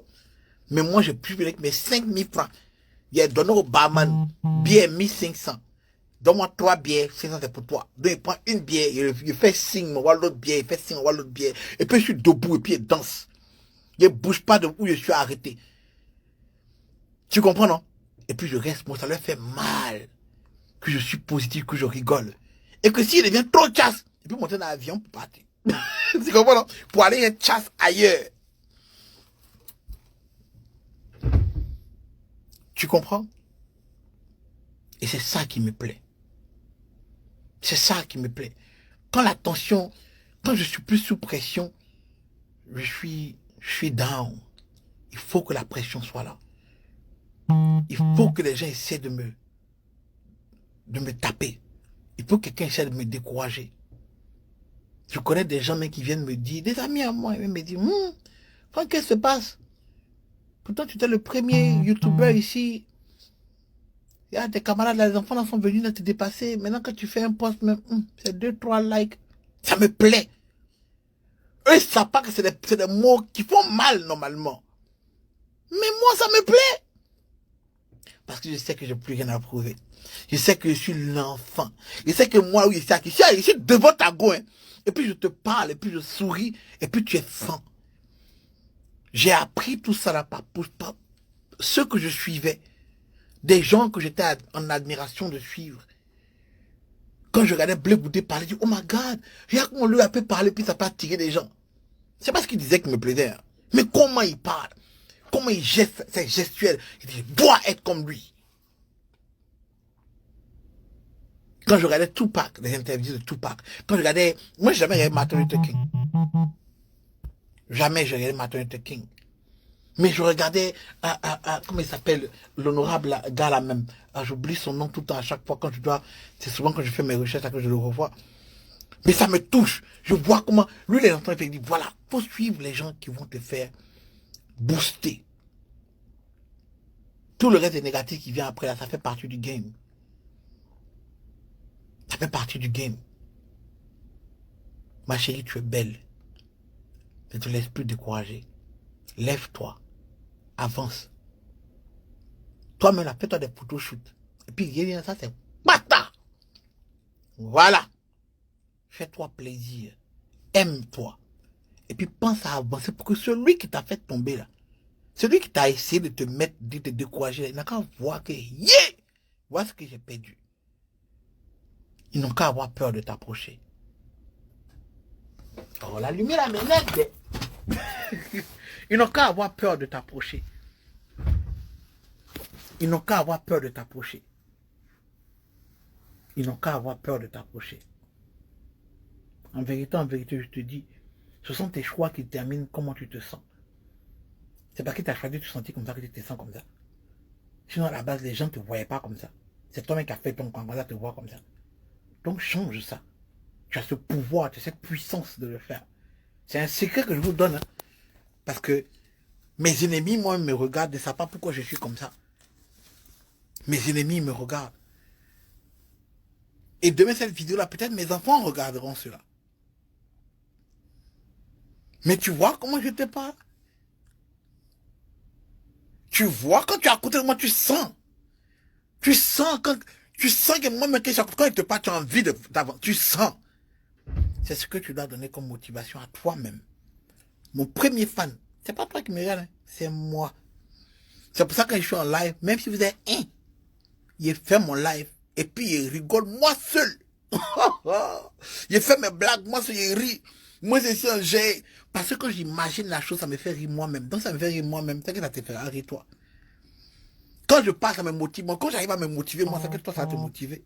Mais moi, je puis venir avec mes 5000 francs. Il a donné au barman, bière 1500. Donne-moi 3 bières, 500 c'est pour toi. Donc il prend une bière, il fait signe, on voit l'autre bière, il fait signe, on voit l'autre bière. Et puis je suis debout et puis il danse. Il ne bouge pas de où je suis arrêté. Tu comprends, non? Et puis je reste, moi ça leur fait mal. Que je suis positif, que je rigole. Et que s'il devient trop chasse, il peut monter dans l'avion pour partir. Tu comprends, non? Pour aller être chasse ailleurs. Tu comprends? Et c'est ça qui me plaît. C'est ça qui me plaît. Quand la tension, quand je suis plus sous pression, je suis down. Il faut que la pression soit là. Il faut que les gens essaient de me taper. Il faut que quelqu'un essaie de me décourager. Je connais des gens même qui viennent me dire, des amis à moi, ils me disent, qu'est-ce qui se passe? Pourtant, tu étais le premier YouTuber ici. Il y a des camarades, les enfants sont venus te dépasser. Maintenant, quand tu fais un post, même, c'est 2-3 likes. Ça me plaît. Eux, ils ne savent pas que c'est des mots qui font mal, normalement. Mais moi, ça me plaît. Parce que je sais que je n'ai plus rien à prouver. Je sais que je suis l'enfant. Je sais que moi, oui, je suis devant ta go, hein. Et puis je te parle, et puis je souris, et puis tu es franc. J'ai appris tout ça là par ceux que je suivais. Des gens que j'étais en admiration de suivre. Quand je regardais Blé Boudé parler, je dis, oh my God, regarde comment lui a pu parler, puis ça peut attirer des gens. C'est pas ce qu'il disait qui me plaisait. Hein. Mais comment il parle, comment il geste, c'est gestuel. Il dit, je dois être comme lui. Quand je regardais Tupac, les interviews de Tupac, quand je regardais, moi j'ai jamais regardé Martin Luther King. Jamais j'ai regardé Martin Luther King. Mais je regardais, comment il s'appelle, l'honorable gars là même. J'oublie son nom tout le temps à chaque fois quand je dois, c'est souvent quand je fais mes recherches que je le revois. Mais ça me touche. Je vois comment, lui les enfants, il dit, voilà, faut suivre les gens qui vont te faire booster. Tout le reste est négatif qui vient après là, ça fait partie du game. Ça fait partie du game. Ma chérie, tu es belle. Ne te laisse plus décourager. Lève-toi. Avance. Toi-même, là, fais-toi des photoshoots. Et puis, ça, c'est bata. Voilà. Fais-toi plaisir. Aime-toi. Et puis, pense à avancer pour que celui qui t'a fait tomber, là, celui qui t'a essayé de te mettre, de te décourager, là, il n'a qu'à voir que, voilà ce que j'ai perdu. Ils n'ont qu'à avoir peur de t'approcher. Oh, la lumière, là, m'énerve. Ils n'ont qu'à avoir peur de t'approcher. Ils n'ont qu'à avoir peur de t'approcher. Ils n'ont qu'à avoir peur de t'approcher. En vérité, je te dis, ce sont tes choix qui déterminent comment tu te sens. C'est parce que tu as choisi de te sentir comme ça que tu te sens comme ça. Sinon, à la base, les gens ne te voyaient pas comme ça. C'est toi-même qui as fait ton camp, comme ça, te voir comme ça. Donc, change ça. Tu as ce pouvoir, tu as cette puissance de le faire. C'est un secret que je vous donne. Hein. Parce que mes ennemis, moi, me regardent, ne savent pas pourquoi je suis comme ça. Mes ennemis me regardent. Et demain, cette vidéo-là, peut-être mes enfants regarderont cela. Mais tu vois comment je te parle? Tu vois, quand tu es à côté de moi, tu sens. Tu sens que moi, quand il te parle, tu as envie d'avancer. Tu sens. C'est ce que tu dois donner comme motivation à toi-même. Mon premier fan, c'est pas toi qui me regarde, hein, c'est moi. C'est pour ça que quand je suis en live, même si vous êtes il fait mon live et puis il rigole moi seul. Il fait mes blagues, moi seul, il rit. Moi, c'est un jet. Parce que quand j'imagine la chose, ça me fait rire moi-même. Donc ça me fait rire moi-même. C'est que ça te fait rire toi. Quand je parle, ça me motive. Moi, quand j'arrive à me motiver, moi, c'est que toi, ça va te motiver.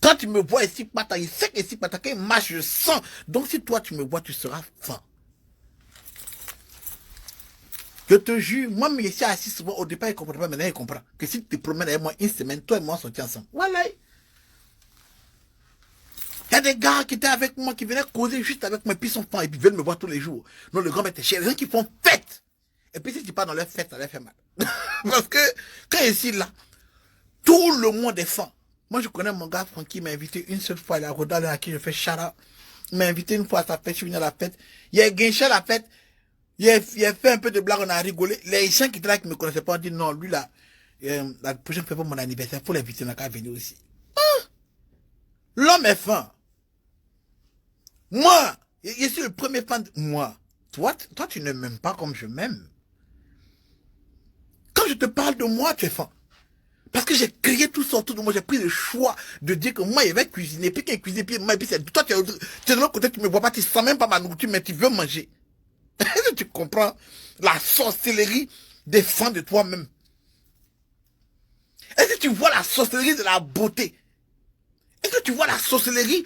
Quand tu me vois ici, il sait qu'ici, quand il marche, je sens. Donc si toi, tu me vois, tu seras fin. Je te jure, moi, mais ici, assis souvent, au départ, il ne comprend pas, maintenant, il comprend. Que si tu te promènes avec moi une semaine, toi et moi, on sortit ensemble. Voilà. Il y a des gars qui étaient avec moi, qui venaient causer juste avec moi, et puis ils sont fins, et puis ils veulent me voir tous les jours. Non, le grand maître cher, les gens qui font fête. Et puis si tu pars dans leur fête, ça leur fait mal. Parce que, quand ici, là, tout le monde est fin. Moi, je connais mon gars Francky, il m'a invité une seule fois à la Rodale à qui je fais shout-out. Il m'a invité une fois à sa fête, je suis venu à la fête. Il a gagné à la fête. Il a fait un peu de blague, on a rigolé. Les gens qui étaient là, qui ne me connaissaient pas, ont dit non, lui là, la prochaine fois pour mon anniversaire, il faut l'inviter, on n'a qu'à venir aussi. Ah! L'homme est fin. Moi, je suis le premier fan de moi. Toi, tu ne m'aimes pas comme je m'aime. Quand je te parle de moi, tu es fin. Parce que j'ai créé tout ça autour de moi, j'ai pris le choix de dire que moi, je vais cuisiner, puis qu'il cuisine, puis moi, puis c'est toi, tu es de l'autre côté, tu me vois pas, tu sens même pas ma nourriture, mais tu veux manger. Est-ce que tu comprends la sorcellerie des fins de toi-même? Est-ce que tu vois la sorcellerie de la beauté? Est-ce que tu vois la sorcellerie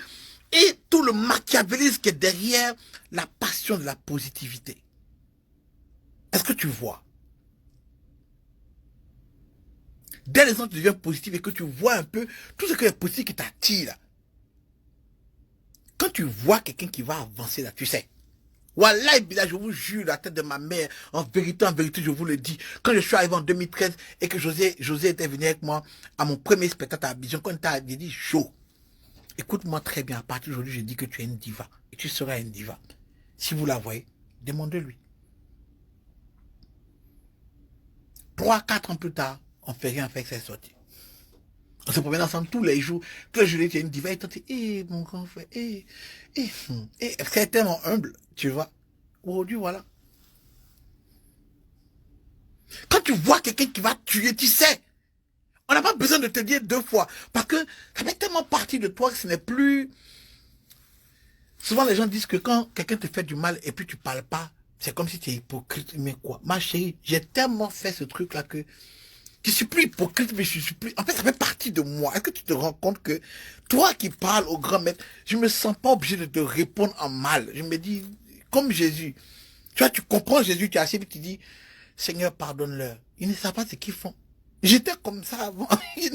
et tout le machiavélisme qui est derrière la passion de la positivité? Est-ce que tu vois? Dès l'instant que tu deviens positif et que tu vois un peu tout ce qui est positif qui t'attire, quand tu vois quelqu'un qui va avancer là, tu sais. Wallah, je vous jure, la tête de ma mère, en vérité, je vous le dis. Quand je suis arrivé en 2013 et que José était venu avec moi à mon premier spectacle à Abidjan, quand il a dit, Jo, écoute-moi très bien, à partir d'aujourd'hui, je dis que tu es une diva. Et tu seras une diva. Si vous la voyez, demandez-lui. 3-4 ans plus tard, on fait rien avec ses sorties. On se promène ensemble tous les jours. Tous les jours, il y a une diva et tu dis, mon grand frère, c'est tellement humble, tu vois. Aujourd'hui, voilà. Quand tu vois quelqu'un qui va tuer, tu sais. On n'a pas besoin de te dire 2 fois. Parce que ça fait tellement partie de toi que ce n'est plus... Souvent, les gens disent que quand quelqu'un te fait du mal et puis tu parles pas, c'est comme si tu es hypocrite. Mais quoi? Ma chérie, j'ai tellement fait ce truc-là que je suis plus hypocrite, mais je suis plus... En fait, ça fait partie de moi. Est-ce que tu te rends compte que toi qui parles au grand maître, je me sens pas obligé de te répondre en mal. Je me dis, comme Jésus. Tu vois, tu comprends Jésus, tu es assis et tu dis, Seigneur, pardonne-leur. Ils ne savent pas ce qu'ils font. J'étais comme ça avant.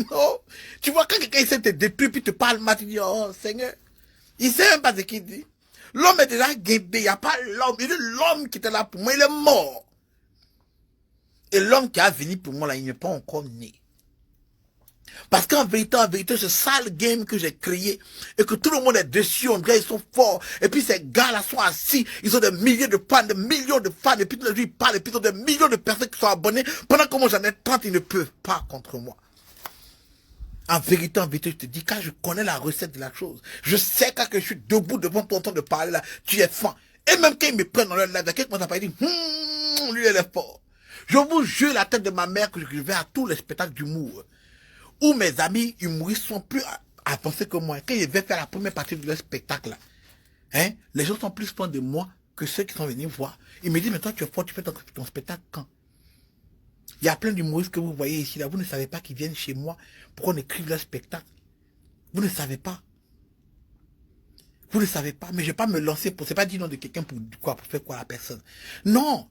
Non. Tu vois, quand quelqu'un essaie de te détruire, puis te parle mal, tu dis, oh Seigneur. Il ne sait même pas ce qu'il dit. L'homme est déjà guédé. Il n'y a pas l'homme. Il est l'homme qui était là pour moi. Il est mort. Et l'homme qui a venu pour moi, là, il n'est pas encore né. Parce qu'en vérité, ce sale game que j'ai créé, et que tout le monde est dessus, on dirait ils sont forts, et puis ces gars-là sont assis, ils ont des milliers de fans, des millions de fans, et puis tous les jours ils parlent, et puis ils ont des millions de personnes qui sont abonnées, pendant que moi j'en ai 30, ils ne peuvent pas contre moi. En vérité, je te dis, quand je connais la recette de la chose, je sais quand que je suis debout devant toi en train de parler là, tu es fan. Et même quand ils me prennent dans leur live, quelqu'un commence à parler, lui elle est fort. Je vous jure la tête de ma mère que je vais à tous les spectacles d'humour, où mes amis humoristes sont plus avancés que moi. Quand ils vais faire la première partie de leur spectacle là, hein, les gens sont plus fans de moi que ceux qui sont venus voir. Ils me disent, mais toi tu es fort, tu fais ton spectacle quand? Il y a plein d'humoristes que vous voyez ici, là. Vous ne savez pas qu'ils viennent chez moi pour qu'on écrive leur spectacle. Vous ne savez pas. Vous ne savez pas. Mais je ne vais pas me lancer pour... C'est pas dire nom de quelqu'un pour quoi, pour faire quoi à la personne. Non.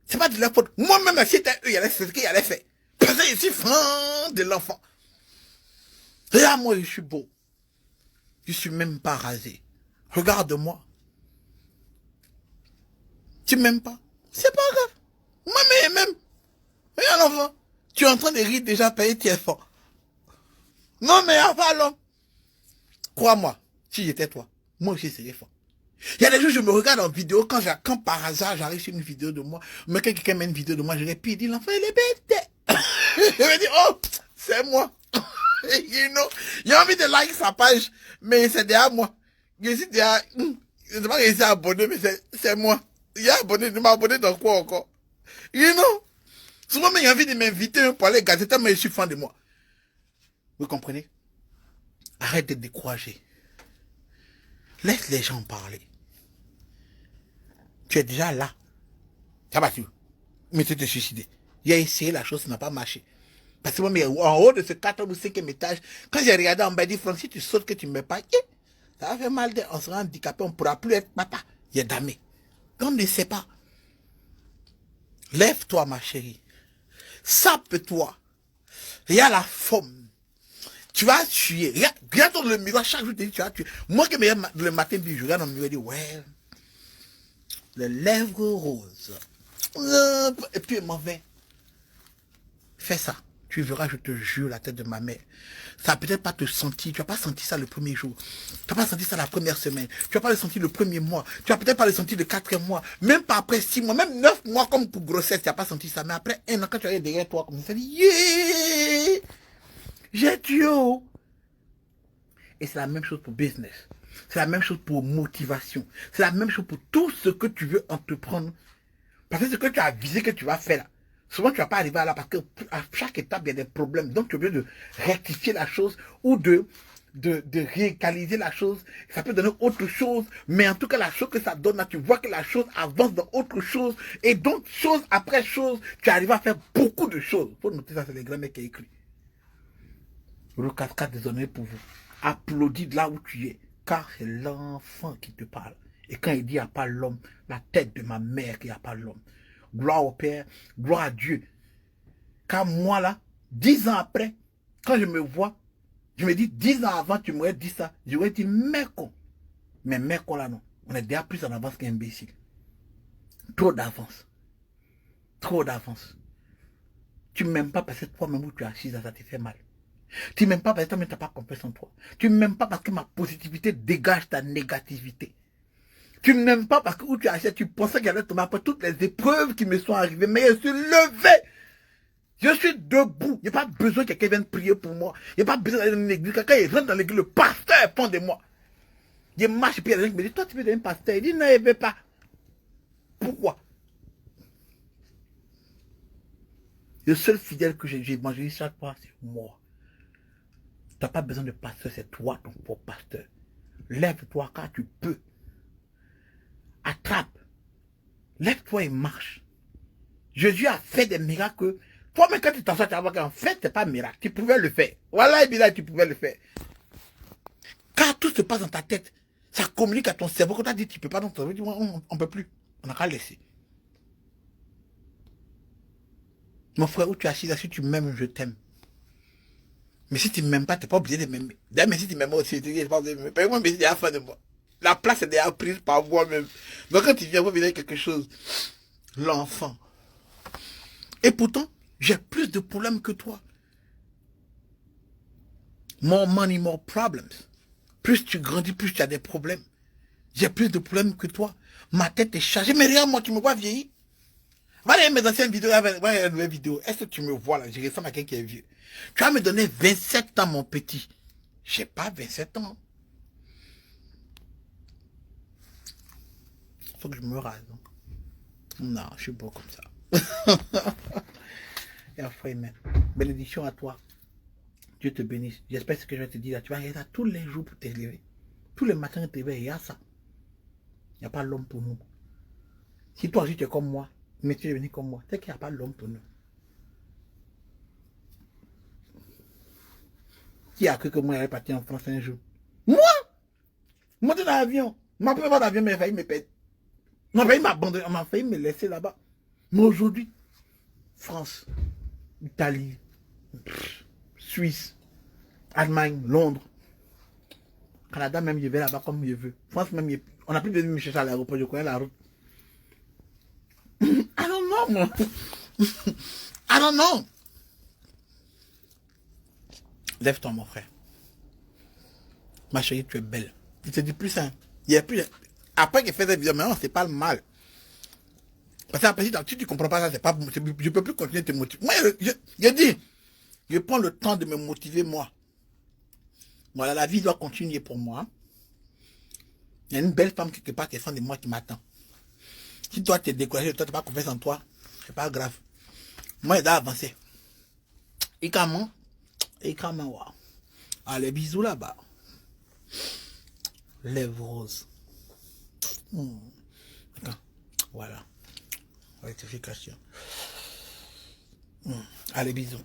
C'est pas de leur faute. Moi-même, si c'était eux, il y allait faire ce qu'il allait faire. Parce que je suis fan de l'enfant. Regarde, moi, je suis beau. Je suis même pas rasé. Regarde-moi. Tu m'aimes pas. C'est pas grave. Moi, mais même. Regarde l'enfant. Tu es en train de rire déjà, payer tes efforts. Non, mais enfin, l'homme. Crois-moi, si j'étais toi, moi aussi serais fort. Il y a des jours, je me regarde en vidéo, quand par hasard, j'arrive sur une vidéo de moi, mais quand quelqu'un met une vidéo de moi, je répète, il dit, l'enfant, il est bête. Je me dis, oh, c'est moi. You know, il a envie de like sa page, mais c'est derrière moi. Je suis derrière, je n'ai pas réussi à abonner, mais c'est moi. Il a abonné, il m'a abonné dans quoi encore? You know, souvent, il a envie de m'inviter pour aller gazeter, mais je suis fan de moi. Vous comprenez? Arrête de décourager. Laisse les gens parler. Tu es déjà là. Ça va, tu mais tu te suicider. Il a essayé la chose, ça n'a pas marché. Parce que moi, mais en haut de ce 4e ou 5e étage, quand j'ai regardé en bas, il dit, Franck, si tu sautes que tu ne mets pas, ça va faire mal, on sera handicapé, on ne pourra plus être papa. Il est damé. On ne sait pas. Lève-toi, ma chérie. Sape-toi. Il y a la forme. Tu vas tuer. Regarde dans le miroir, chaque jour, tu dis, tu vas tuer. Moi, que le matin, je regarde dans le miroir, je dis, ouais, les lèvres roses. Et puis, mauvais. Fais ça. Tu verras, je te jure, la tête de ma mère. Ça va peut-être pas te sentir. Tu vas pas sentir ça le premier jour. Tu vas pas sentir ça la première semaine. Tu vas pas le sentir le premier mois. Tu vas peut-être pas le sentir le 4e mois. Même pas après 6 mois. Même 9 mois comme pour grossesse. Tu vas pas sentir ça. Mais après 1 an, quand tu arrives derrière toi, comme ça, tu dis, yeah! J'ai tué. Et c'est la même chose pour business. C'est la même chose pour motivation. C'est la même chose pour tout ce que tu veux entreprendre. Parce que ce que tu as visé que tu vas faire là, Souvent, tu ne vas pas arriver à là parce qu'à chaque étape, il y a des problèmes. Donc, tu es obligé de rectifier la chose ou de réégaliser la chose. Ça peut donner autre chose. Mais en tout cas, la chose que ça donne, là, tu vois que la chose avance dans autre chose. Et donc, chose après chose, tu arrives à faire beaucoup de choses. Il faut noter ça, c'est les grands mecs qui ont écrit. Le cascade désolé pour vous. Applaudis de là où tu es. Car c'est l'enfant qui te parle. Et quand il dit il n'y a pas l'homme, la tête de ma mère qu'il n'y a pas l'homme. Gloire au Père, gloire à Dieu. Car moi là, 10 ans après, quand je me vois, je me dis 10 ans avant, tu m'aurais dit ça. J'aurais dit mec-con. Mais mec-con là non. On est déjà plus en avance qu'imbécile. Trop d'avance. Trop d'avance. Tu ne m'aimes pas parce que toi-même où tu es assise, ça te fait mal. Tu ne m'aimes pas parce que toi-même tu n'as pas confiance en toi. Tu ne m'aimes pas parce que ma positivité dégage ta négativité. Tu ne m'aimes pas parce que où tu achètes, tu pensais qu'elle allait tomber après toutes les épreuves qui me sont arrivées. Mais je suis levé. Je suis debout. Il n'y a pas besoin que quelqu'un vienne prier pour moi. Il n'y a pas besoin d'aller dans l'église. Quand il rentre dans l'église, le pasteur est fond de moi. Je marche et puis il y a des gens qui me disent, toi tu veux devenir pasteur. Il dit, non, il ne veut pas. Pourquoi? Le seul fidèle que j'ai évangélise chaque fois, c'est moi. Tu n'as pas besoin de pasteur, c'est toi ton propre pasteur. Lève-toi car tu peux. Attrape. Lève-toi et marche. Jésus a fait des miracles. Toi-même, quand tu t'en sors, tu vas voir qu'en fait, ce n'est pas un miracle. Tu pouvais le faire. Voilà, et tu pouvais le faire. Car tout se passe dans ta tête. Ça communique à ton cerveau. Quand tu as dit, tu ne peux pas, donc on ne peut plus. On n'a qu'à laisser. Mon frère, où tu es assis là, si tu m'aimes, je t'aime. Mais si tu ne m'aimes pas, tu n'es pas obligé de m'aimer. D'ailleurs, mais si tu m'aimes aussi, tu n'es pas obligé de m'aimer. Moi, mais c'est déjà fin de moi. La place est déjà prise par moi-même. Donc quand tu viens, vous venez quelque chose. L'enfant. Et pourtant, j'ai plus de problèmes que toi. More money, more problems. Plus tu grandis, plus tu as des problèmes. J'ai plus de problèmes que toi. Ma tête est chargée. Mais regarde, moi, tu me vois vieillir. Va aller mes anciennes vidéos, va une nouvelle vidéo. Est-ce que tu me vois là? Je ressemble à quelqu'un qui est vieux. Tu vas me donner 27 ans, mon petit. J'ai pas 27 ans. Faut que je me rase. Non, je suis beau comme ça. Et enfin, bénédiction à toi. Dieu te bénisse. J'espère ce que je vais te dire là. Tu vas regarder ça tous les jours pour t'élever. Tous les matins, tu te réveilles, il y a ça. Il n'y a pas l'homme pour nous. Si toi aussi tu es comme moi, mais tu es venu comme moi, c'est qu'il n'y a pas l'homme pour nous. Qui a cru que moi j'allais partir en France un jour? Moi? Monter dans l'avion. Ma première d'avion m'a failli me perdre. On m'a failli m'abandonner, on m'a failli me laisser là-bas. Mais aujourd'hui, France, Italie, Suisse, Allemagne, Londres, Canada même, je vais là-bas comme je veux. France même, on n'a plus besoin de me chercher à l'aéroport, je connais la route. I don't know, moi. I don't know. Lève-toi, mon frère. Ma chérie, tu es belle. Il te dit plus ça. Il y a plus. Après qu'il fait des vidéos, maintenant, c'est pas le mal. Parce qu'après, si tu comprends pas ça, c'est pas. Je peux plus continuer de te motiver. Moi, je dis, je prends le temps de me motiver, moi. Voilà, la vie doit continuer pour moi. Il y a une belle femme quelque part qui est fan de moi qui m'attend. Si toi, tu es découragé, toi, tu n'as pas confiance en toi, c'est pas grave. Moi, je dois avancer. Et comment? Allez, bisous là-bas. Lèvres roses. Voilà. Rectification. Allez, bisous.